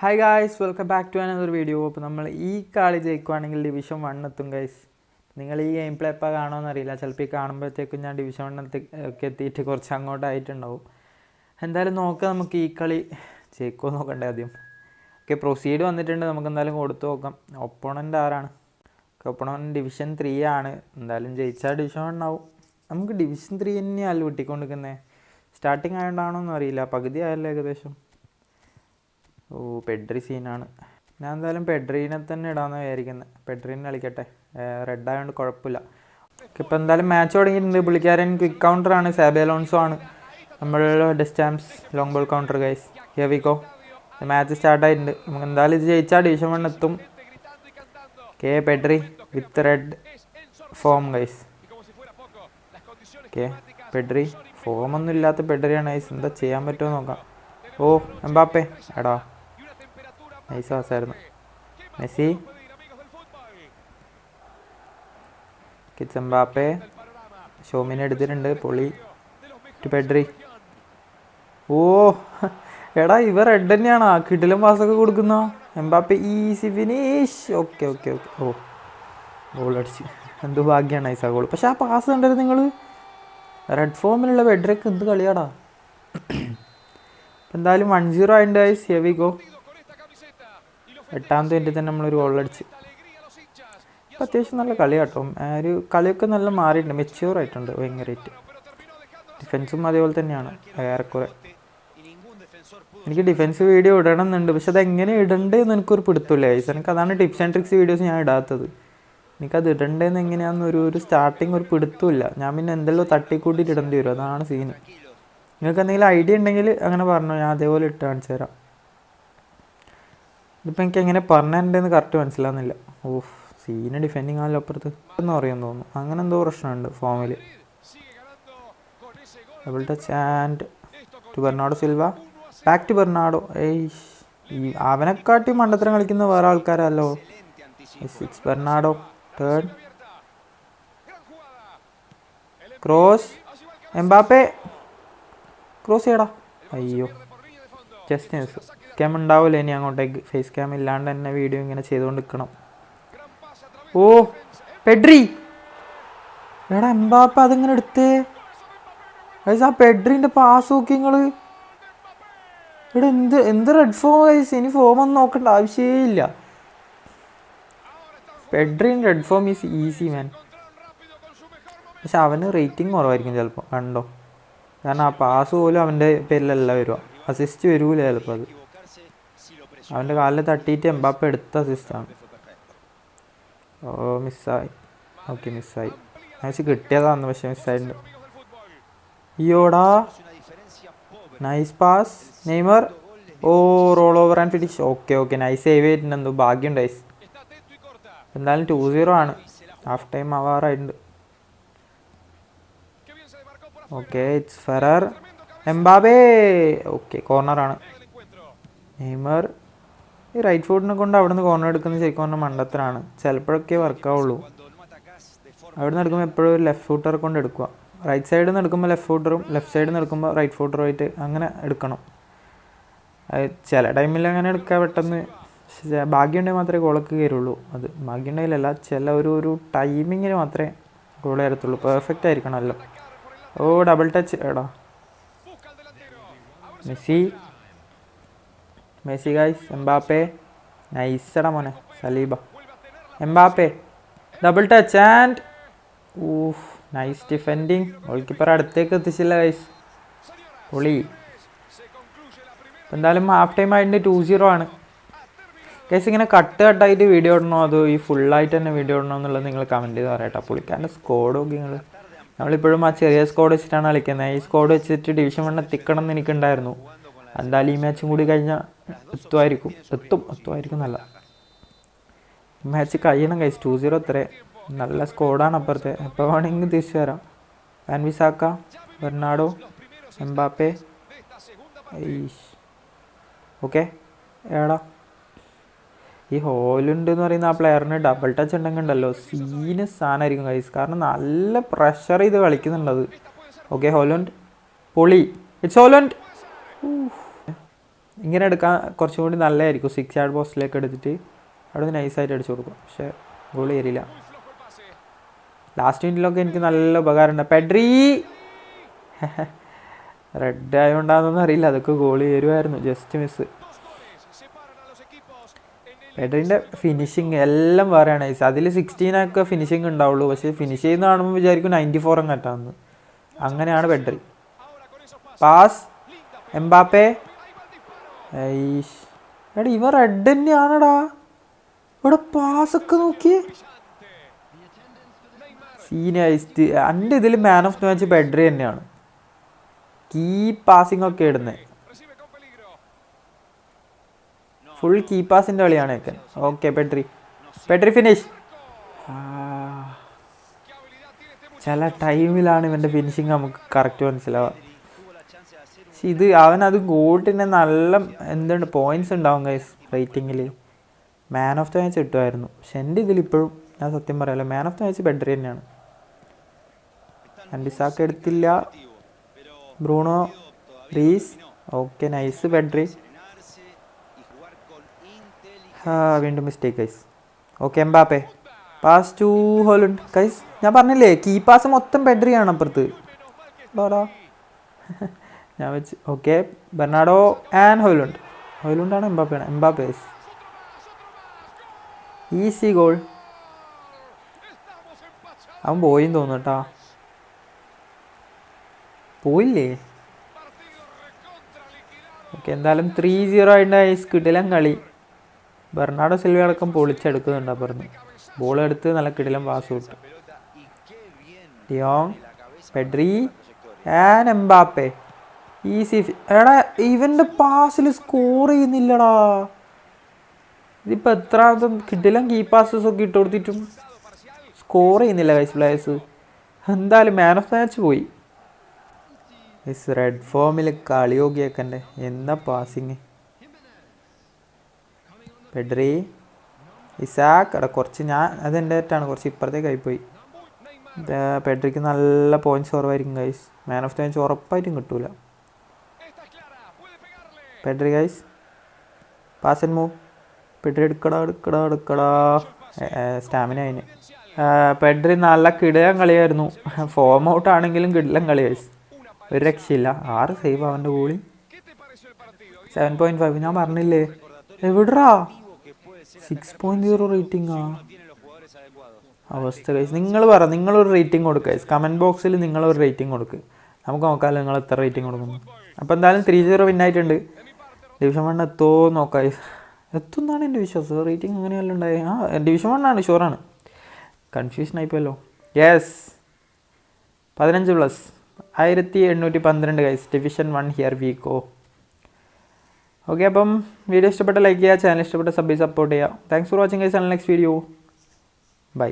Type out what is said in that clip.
Hi guys, welcome back to another video. അപ്പോൾ നമ്മൾ ഈ കളി ജയിക്കുവാണെങ്കിൽ ഡിവിഷൻ 1 എത്തും ഗൈസ്. നിങ്ങൾ ഈ ഗെയിം പ്ലേ എപ്പോൾ കാണുമെന്ന് അറിയില്ല. ചിലപ്പോൾ ഈ കാണുമ്പോഴത്തേക്കും ഞാൻ ഡിവിഷൻ 1 ഒക്കെ എത്തിയിട്ട് കുറച്ച് അങ്ങോട്ടായിട്ടുണ്ടാവും. എന്തായാലും നോക്കാം, നമുക്ക് ഈ കളി ജയിക്കുമോ നോക്കണ്ടേ ആദ്യം. ഓക്കെ, പ്രൊസീഡ് വന്നിട്ടുണ്ട്. നമുക്ക് എന്തായാലും കൊടുത്തു നോക്കാം. ഒപ്പോണൻ്റ് ആരാണ്? ഒപ്പോണൻ്റ് ഡിവിഷൻ 3 ആണ്. എന്തായാലും ജയിച്ചാൽ ഡിവിഷൻ 1 ആവും. നമുക്ക് ഡിവിഷൻ 3 തന്നെയല്ല വിട്ടിക്കൊണ്ടിരിക്കുന്നത്. സ്റ്റാർട്ടിങ് ആയതുകൊണ്ടാണോന്നും അറിയില്ല, പകുതി ആയല്ലോ ഏകദേശം. പെഡ്രി സീനാണ്. ഞാൻ എന്തായാലും പെഡ്രീനെ തന്നെ ഇടാമെന്ന് വിചാരിക്കുന്നത്. പെഡ്രീനെ കളിക്കട്ടെ, റെഡ് ആയതുകൊണ്ട് കുഴപ്പമില്ല. ഇപ്പോൾ എന്തായാലും മാച്ച് തുടങ്ങിയിട്ടുണ്ട്. പുള്ളിക്കാരൻ ക്വിക്ക് കൗണ്ടറാണ്, സാബി അലോൺസോ ആണ്. നമ്മൾ ഡെസ്റ്റാംസ് long ball counter guys. Here we go. Match സ്റ്റാർട്ടായിട്ടുണ്ട്. നമുക്ക് എന്തായാലും ഇത് ജയിച്ചാൽ ഡിവിഷൻ 1 എത്തും. Pedri with red form guys. Pedri ഫോമൊന്നും ഇല്ലാത്ത പെഡ്രിയാണ് ഗൈസ്. എന്താ ചെയ്യാൻ പറ്റുമോ നോക്കാം. എംബാപ്പെ എടാ, നൈസ് പാസ്സായിരുന്നു. മെസ്സി, എംബാപ്പെ ഷോമിനെ എടുത്തിട്ടുണ്ട്. പൊളി ടു പെഡ്രി. എടാ, ഇവ റെഡ് തന്നെയാണോ? കിടിലും പാസ്സൊക്കെ കൊടുക്കുന്ന Mbappe. Easy finish. Okay. Goal അടിച്ച്. എന്ത് ഭാഗ്യമാണ് നൈസാ ഗോൾ. പക്ഷെ ആ പാസ് കണ്ടായിരുന്നു നിങ്ങൾ? റെഡ് ഫോമിലുള്ള പെഡ്രിക്ക് എന്ത് കളിയാടാ. എന്തായാലും 1-0 ആയിട്ടുണ്ട് ഗൈസ്. Here we go. 8ാമത്തെ മിനിറ്റിൽ തന്നെ നമ്മളൊരു ഗോൾ അടിച്ച്. അപ്പോൾ അത്യാവശ്യം നല്ല കളി കേട്ടോ. ഒരു കളിയൊക്കെ നല്ല മാറിയിട്ടുണ്ട്, മെച്യൂർ ആയിട്ടുണ്ട് ഭയങ്കരമായിട്ട്. ഡിഫെൻസും അതേപോലെ തന്നെയാണ് ഏറെക്കുറെ. എനിക്ക് ഡിഫെൻസ് വീഡിയോ ഇടണം എന്നുണ്ട്, പക്ഷെ അതെങ്ങനെ ഇടണ്ടേന്ന് എനിക്കൊരു പിടുത്തമില്ല ഗൈസ്. എനിക്ക് അതാണ് ടിപ്സ് ആൻഡ് ട്രിക്സ് വീഡിയോസ് ഞാൻ ഇടാത്തത്. എനിക്കത് ഇടണ്ടേന്ന് എങ്ങനെയാണെന്ന് ഒരു സ്റ്റാർട്ടിങ് ഒരു പിടുത്തമില്ല. ഞാൻ പിന്നെ എന്തെല്ലോ തട്ടിക്കൂട്ടിയിട്ട് ഇടേണ്ടി വരും, അതാണ് സീന്. നിങ്ങൾക്ക് എന്തെങ്കിലും ഐഡിയ ഉണ്ടെങ്കിൽ അങ്ങനെ പറഞ്ഞോ, ഞാൻ അതേപോലെ ഇട്ട് കാണിച്ചു തരാം. ഇതിപ്പോൾ എനിക്ക് എങ്ങനെ പറഞ്ഞിട്ടുണ്ടെന്ന് കറക്റ്റ് മനസ്സിലാവുന്നില്ല. സീന് ഡിഫെൻഡിങ് ആണല്ലോ അപ്പുറത്ത് എന്ന് പറയുമെന്ന് തോന്നുന്നു. അങ്ങനെ എന്തോ പ്രശ്നമുണ്ട് ഫോമിൽ. Double touch and to Bernardo Silva. Back to Bernardo. ഈ അവനെക്കാട്ടി മണ്ടത്തരം കളിക്കുന്ന വേറെ ആൾക്കാരല്ലോ. 6 Bernardo. Turn cross. Mbappe cross ചെയ്യടാ. അയ്യോ, ജസ്റ്റ് ന്യൂസ്. ക്യാം ഉണ്ടാവില്ല ഇനി അങ്ങോട്ടേക്ക്. ഫേസ് ക്യാം ഇല്ലാണ്ട് തന്നെ വീഡിയോ ഇങ്ങനെ ചെയ്തുകൊണ്ട് നിൽക്കണം. പെഡ്രി. എടാ എംബാപ്പ അതിങ്ങനെ എടുത്തേ. ആ പെഡ്രിൻ്റെ പാസ് നോക്കി നിങ്ങൾ. ഇവിടെ എന്ത് റെഡ് ഫോം വൈസ്. ഇനി ഫോമൊന്നും നോക്കേണ്ട ആവശ്യമേ ഇല്ല. പെഡ്രിൻ red form is easy man. പക്ഷെ അവന് റേറ്റിംഗ് കുറവായിരിക്കും ചിലപ്പോൾ, കണ്ടോ. കാരണം ആ പാസ് പോലും അവൻ്റെ പേരിലല്ല വരിക. അസിസ്റ്റ് വരൂല ചിലപ്പോൾ. അത് അവൻ്റെ കാലിൽ തട്ടിയിട്ട് എംബാപ്പ എടുത്ത അസിസ്റ്റാണ്. മിസ്സായി. ഓക്കെ, മിസ്സായി. മാച്ച് കിട്ടിയതാന്ന്, പക്ഷെ മിസ്സായിട്ടുണ്ട്. അയ്യോടാ, nice pass. Neymar. Roll over and finish. Okay, nice save ചെയ്തിട്ടുണ്ട്. എന്തോ ഭാഗ്യം ഡൈസ്. എന്തായാലും 2-0 ആണ്. ഹാഫ് ടൈം ആവാറായിട്ടുണ്ട്. Okay, it's Ferrer. Mbappe. Okay, കോർണറാണ്. നെയ്മർ. ഈ റൈറ്റ് ഫുട്ടിനെ കൊണ്ട് അവിടെ നിന്ന് കോർണർ എടുക്കുന്നത് ശരിക്കും പറഞ്ഞാൽ മണ്ടത്തരാണ്. ചിലപ്പോഴൊക്കെ വർക്കാവുള്ളൂ. അവിടെ നിന്ന് എടുക്കുമ്പോൾ എപ്പോഴും ഒരു ലെഫ്റ്റ് ഫൂട്ടറെ കൊണ്ട് എടുക്കുക. റൈറ്റ് സൈഡിൽ നിന്ന് എടുക്കുമ്പോൾ ലെഫ്റ്റ് ഫൂട്ടറും, ലെഫ്റ്റ് സൈഡിൽ നിന്ന് എടുക്കുമ്പോൾ റൈറ്റ് ഫൂട്ടറുമായിട്ട് അങ്ങനെ എടുക്കണം. ചില ടൈമിൽ അങ്ങനെ എടുക്കാൻ പെട്ടെന്ന്. ഭാഗ്യമുണ്ടെങ്കിൽ മാത്രമേ ഗോളൊക്കെ കയറുള്ളൂ. അത് ഭാഗ്യമുണ്ടെങ്കിലല്ല, ചില ഒരു ടൈമിങ്ങിന് മാത്രമേ ഗോൾ കയറത്തുള്ളൂ. പെർഫെക്റ്റ് ആയിരിക്കണമല്ലോ. Double touch. എടാ, മെസ്സി ഗൈസ്. എംബാപ്പെ. നൈസടാ മോനെ. Saliba. Mbappe. Double touch and nice defending. Goalkeeper അടുത്തേക്ക് എത്തിച്ചില്ല ഗൈസ്. പൊളി. എന്തായാലും ഹാഫ് ടൈം ആയിട്ട് 2-0 ആണ് ഗൈസ്. ഇങ്ങനെ കട്ടായിട്ട് വീഡിയോ ഇടണോ അതോ ഈ ഫുള്ളായിട്ട് തന്നെ വീഡിയോ ഇടണോ എന്നുള്ളത് നിങ്ങൾ കമൻറ്റ് ചെയ്ത് പറയട്ടോ. പുള്ളിക്കാരൻ്റെ സ്കോഡ് നോക്കി നിങ്ങൾ. നമ്മളിപ്പോഴും ആ ചെറിയ സ്കോഡ് വെച്ചിട്ടാണ് കളിക്കുന്നത്. ഈ സ്കോഡ് വെച്ചിട്ട് ഡിവിഷൻ 1 എത്തിക്കണം എന്ന് എനിക്കുണ്ടായിരുന്നു. എന്തായാലും ഈ മാച്ചും കൂടി കഴിഞ്ഞാൽ എത്തുമായിരിക്കും. നല്ല മാച്ച് കഴിയണം ഗൈസ്. 2-0 അത്രേ. നല്ല സ്കോഡാണ് അപ്പുറത്തെ. എപ്പോൾ വേണമെങ്കിൽ തിരിച്ചു വരാം. Van ബിസാക്ക, Bernardo, Mbappe. ഓക്കെ, എടാ, ഈ ഹോലുണ്ട് എന്ന് പറയുന്ന ആ പ്ലെയറിന് ഡബിൾ ടച്ച് ഉണ്ടെങ്കിൽ ഉണ്ടല്ലോ സീന് സാധനമായിരിക്കും ഗൈസ്. കാരണം നല്ല പ്രഷർ ചെയ്ത് കളിക്കുന്നുണ്ടത്. Okay, Haaland. പൊളി. It's Haaland. ഇങ്ങനെ എടുക്കാൻ കുറച്ചും കൂടി നല്ലതായിരിക്കും. 6 യാർഡ് പോസ്റ്റിലേക്ക് എടുത്തിട്ട് അവിടെ നിന്ന് നൈസായിട്ട് അടിച്ചു കൊടുക്കും. പക്ഷേ ഗോൾ കയറിയില്ല. ലാസ്റ്റ് മിനിറ്റിലൊക്കെ എനിക്ക് നല്ല ഉപകാരമുണ്ട്. പെഡ്രി റെഡ് ആയതുകൊണ്ടാണെന്നൊന്നും അറിയില്ല, അതൊക്കെ ഗോൾ കയറുമായിരുന്നു. Just miss. പെഡ്രിൻ്റെ ഫിനിഷിങ് എല്ലാം വേറെയാണ് നൈസ്. അതിൽ 16 ഫിനിഷിങ് ഉണ്ടാവുള്ളൂ. പക്ഷേ ഫിനിഷ് ചെയ്യുന്ന കാണുമ്പോൾ വിചാരിക്കും 94 കട്ടാന്ന്. അങ്ങനെയാണ് പെഡ്രി. Pass Mbappe. എടാ ഇവ റെഡ് തന്നെയാണടാ. ഇവിടെ പാസൊക്കെ നോക്കിയേ. സീനായിസ്റ്റ്. എൻ്റെ ഇതിൽ man of the match Pedri തന്നെയാണ്. കീ പാസിംഗ് ഒക്കെ ഇടുന്നത്. ഫുൾ കീ പാസിൻ്റെ കളിയാണ് ഒക്കെ. Okay Pedri finish. ചില ടൈമിലാണ് ഇവൻ്റെ ഫിനിഷിങ് നമുക്ക് കറക്റ്റ് മനസ്സിലാവുക. പക്ഷെ ഇത് അവനത് ഗോട്ടിന് നല്ല എന്തുണ്ട് പോയിൻറ്റ്സ് ഉണ്ടാവും ഗൈസ് റേറ്റിങ്ങിൽ. മാൻ ഓഫ് ദ മാച്ച് കിട്ടുമായിരുന്നു. പക്ഷെ എൻ്റെ ഇതിലിപ്പോഴും ഞാൻ സത്യം പറയാമല്ലോ, man of the match Pedri തന്നെയാണ്. അൻഡിസാക്ക് എടുത്തില്ല. ബ്രൂണോ റീസ്. Okay nice Pedri. വീണ്ടും mistake guys. Okay Mbappe. Pass to Haaland guys. ഞാൻ പറഞ്ഞില്ലേ കീ പാസ് മൊത്തം പെഡ്രിയാണ് അപ്പുറത്ത്. ഞാൻ വെച്ച്. ഓക്കെ ബെർണാഡോ ആൻഡ് ഹോയിലുണ്ടാണ് എംബാപ്പെ ഗൈസ്. Easy goal. അവൻ പോയിന്ന് തോന്നുന്നു കേട്ടോ. പോയില്ലേ? ഓക്കെ എന്തായാലും 3-0 ആയിട്ട് ഐസ് കിടിലം കളി. ബെർണാഡോ സിൽവ അടക്കം പൊളിച്ചെടുക്കുന്നുണ്ട് അപ്പുറത്ത്. ബോൾ എടുത്ത് നല്ല കിടിലം പാസ് കിട്ടും. De Jong, Pedri and Mbappe. Easy. എടാ ഇവൻ്റെ പാസിൽ സ്കോർ ചെയ്യുന്നില്ലടാ. ഇതിപ്പോൾ എത്രാമത്തെ കിടിലം കീ പാസസ് ഒക്കെ ഇട്ട് കൊടുത്തിട്ടും സ്കോർ ചെയ്യുന്നില്ല ഗൈസ് പ്ലേയേഴ്സ്. എന്തായാലും മാൻ ഓഫ് ദ മാച്ച് പോയി. റെഡ് ഫോമിൽ കളിയോഗിയൊക്കെ എന്താ പാസിങ്. പെഡ്രി, ഇസാക്ക്. എടാ കുറച്ച് ഞാൻ അതെൻ്റെ തെറ്റാണ്, കുറച്ച് ഇപ്പുറത്തേക്ക് ആയിപ്പോയി. പെഡ്രിക്ക് നല്ല പോയിൻറ്റ്സ് കുറവായിരിക്കും guys. Man of the match ഉറപ്പായിട്ടും കിട്ടൂല. Pedri guys. Pass and move. Pedri എടുക്കടാ. സ്റ്റാമിന അതിന്. പെഡ്രി നല്ല കിടിലം കളിയായിരുന്നു. ഫോം ഔട്ട് ആണെങ്കിലും കിടിലം കളി ഗൈസ്. ഒരു രക്ഷയില്ല. 6 സേവ് അവൻ്റെ ഗോളി. 7.5. ഞാൻ പറഞ്ഞില്ലേ എവിടാ 6.0 റേറ്റിംഗാ. അവസ്ഥ ഗൈസ്. നിങ്ങളൊരു റേറ്റിംഗ് കൊടുക്കുക ഗൈസ്. കമൻറ്റ് ബോക്സിൽ നിങ്ങളൊരു റേറ്റിംഗ് കൊടുക്കുക. നമുക്ക് നോക്കാമല്ലോ നിങ്ങൾ എത്ര റേറ്റിംഗ് കൊടുക്കുന്നു. അപ്പോൾ എന്തായാലും 3-0 വിന്നായിട്ടുണ്ട്. ഡിവിഷൻ 1 എത്തുമോ നോക്കാം. എത്തുന്നാണ് എൻ്റെ വിശ്വാസം. റേറ്റിംഗ് അങ്ങനെയല്ല ഉണ്ടായത്. ഡിവിഷൻ 1 ആണ്, ഷുവറാണ്. കൺഫ്യൂഷൻ ആയിപ്പോയല്ലോ. Yes 15+. 1812 guys. Division 1 here we go. Okay അപ്പം വീഡിയോ ഇഷ്ടപ്പെട്ട ലൈക്ക് ചെയ്യുക, ചാനൽ ഇഷ്ടപ്പെട്ട സപ്പോർട്ട് ചെയ്യുക. Thanks for watching guys. Next video by.